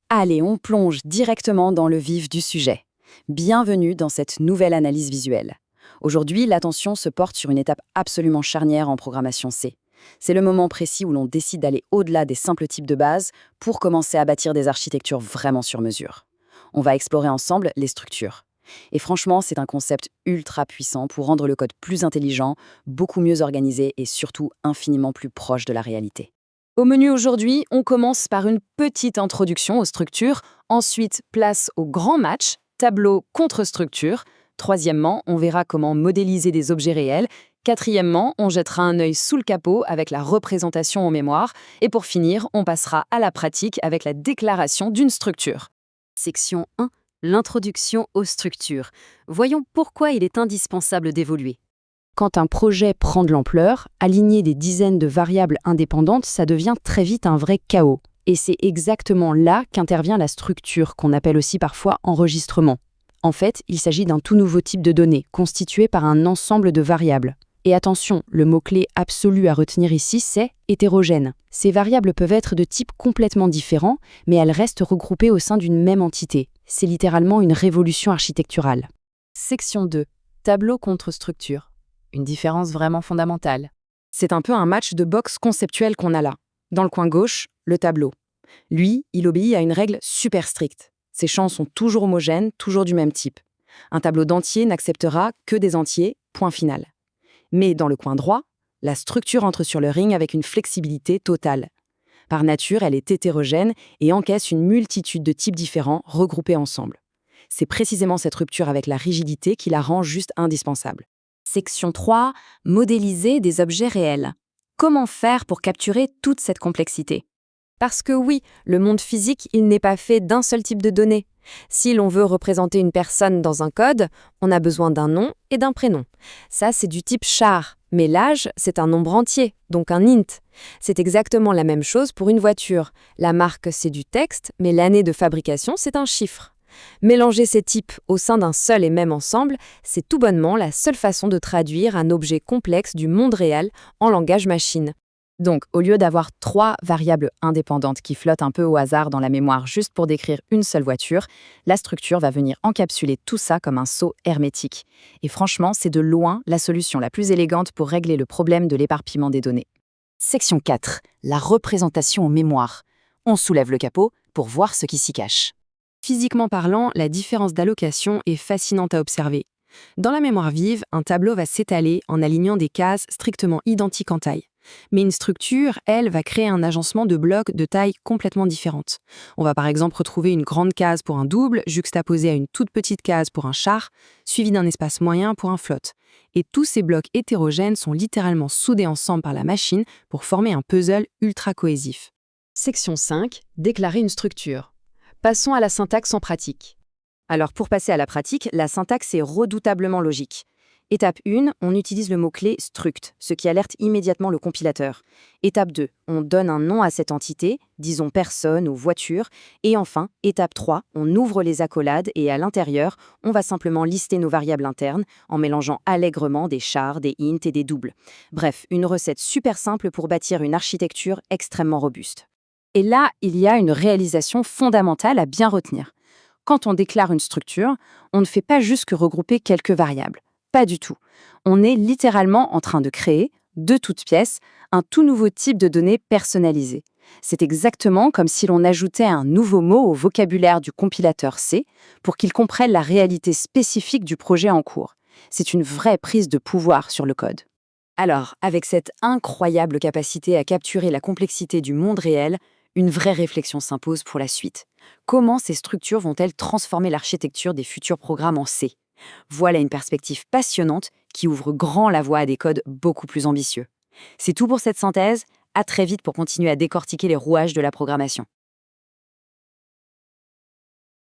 Allez, on plonge directement dans le vif du sujet. Bienvenue dans cette nouvelle analyse visuelle. Aujourd'hui, l'attention se porte sur une étape absolument charnière en programmation C. C'est le moment précis où l'on décide d'aller au-delà des simples types de base pour commencer à bâtir des architectures vraiment sur mesure. On va explorer ensemble les structures. Et franchement, c'est un concept ultra puissant pour rendre le code plus intelligent, beaucoup mieux organisé et surtout infiniment plus proche de la réalité. Au menu aujourd'hui, on commence par une petite introduction aux structures, ensuite place au grand match, tableau contre structure. Troisièmement, on verra comment modéliser des objets réels. Quatrièmement, on jettera un œil sous le capot avec la représentation en mémoire. Et pour finir, on passera à la pratique avec la déclaration d'une structure. Section 1. L'introduction aux structures. Voyons pourquoi il est indispensable d'évoluer. Quand un projet prend de l'ampleur, aligner des dizaines de variables indépendantes, ça devient très vite un vrai chaos. Et c'est exactement là qu'intervient la structure, qu'on appelle aussi parfois enregistrement. En fait, il s'agit d'un tout nouveau type de données, constitué par un ensemble de variables. Et attention, le mot-clé absolu à retenir ici, c'est hétérogène. Ces variables peuvent être de types complètement différents, mais elles restent regroupées au sein d'une même entité. C'est littéralement une révolution architecturale. Section 2. Tableau contre structure. Une différence vraiment fondamentale. C'est un peu un match de boxe conceptuel qu'on a là. Dans le coin gauche, le tableau. Lui, il obéit à une règle super stricte. Ses champs sont toujours homogènes, toujours du même type. Un tableau d'entiers n'acceptera que des entiers, point final. Mais dans le coin droit, la structure entre sur le ring avec une flexibilité totale. Par nature, elle est hétérogène et encaisse une multitude de types différents regroupés ensemble. C'est précisément cette rupture avec la rigidité qui la rend juste indispensable. Section 3. Modéliser des objets réels. Comment faire pour capturer toute cette complexité? Parce que oui, le monde physique, il n'est pas fait d'un seul type de données. Si l'on veut représenter une personne dans un code, on a besoin d'un nom et d'un prénom. Ça, c'est du type char. Mais l'âge, c'est un nombre entier, donc un int. C'est exactement la même chose pour une voiture. La marque, c'est du texte, mais l'année de fabrication, c'est un chiffre. Mélanger ces types au sein d'un seul et même ensemble, c'est tout bonnement la seule façon de traduire un objet complexe du monde réel en langage machine. Donc, au lieu d'avoir 3 variables indépendantes qui flottent un peu au hasard dans la mémoire juste pour décrire une seule voiture, la structure va venir encapsuler tout ça comme un seau hermétique. Et franchement, c'est de loin la solution la plus élégante pour régler le problème de l'éparpillement des données. Section 4. La représentation en mémoire. On soulève le capot pour voir ce qui s'y cache. Physiquement parlant, la différence d'allocation est fascinante à observer. Dans la mémoire vive, un tableau va s'étaler en alignant des cases strictement identiques en taille. Mais une structure, elle, va créer un agencement de blocs de taille complètement différente. On va par exemple retrouver une grande case pour un double, juxtaposée à une toute petite case pour un char, suivie d'un espace moyen pour un flotte. Et tous ces blocs hétérogènes sont littéralement soudés ensemble par la machine pour former un puzzle ultra cohésif. Section 5. Déclarer une structure. Passons à la syntaxe en pratique. Alors pour passer à la pratique, la syntaxe est redoutablement logique. Étape 1, on utilise le mot-clé struct, ce qui alerte immédiatement le compilateur. Étape 2, on donne un nom à cette entité, disons personne ou voiture. Et enfin, étape 3, on ouvre les accolades et à l'intérieur, on va simplement lister nos variables internes en mélangeant allègrement des chars, des int et des doubles. Bref, une recette super simple pour bâtir une architecture extrêmement robuste. Et là, il y a une réalisation fondamentale à bien retenir. Quand on déclare une structure, on ne fait pas juste que regrouper quelques variables. Pas du tout. On est littéralement en train de créer, de toutes pièces, un tout nouveau type de données personnalisées. C'est exactement comme si l'on ajoutait un nouveau mot au vocabulaire du compilateur C pour qu'il comprenne la réalité spécifique du projet en cours. C'est une vraie prise de pouvoir sur le code. Alors, avec cette incroyable capacité à capturer la complexité du monde réel, une vraie réflexion s'impose pour la suite. Comment ces structures vont-elles transformer l'architecture des futurs programmes en C ? Voilà une perspective passionnante qui ouvre grand la voie à des codes beaucoup plus ambitieux. C'est tout pour cette synthèse. À très vite pour continuer à décortiquer les rouages de la programmation.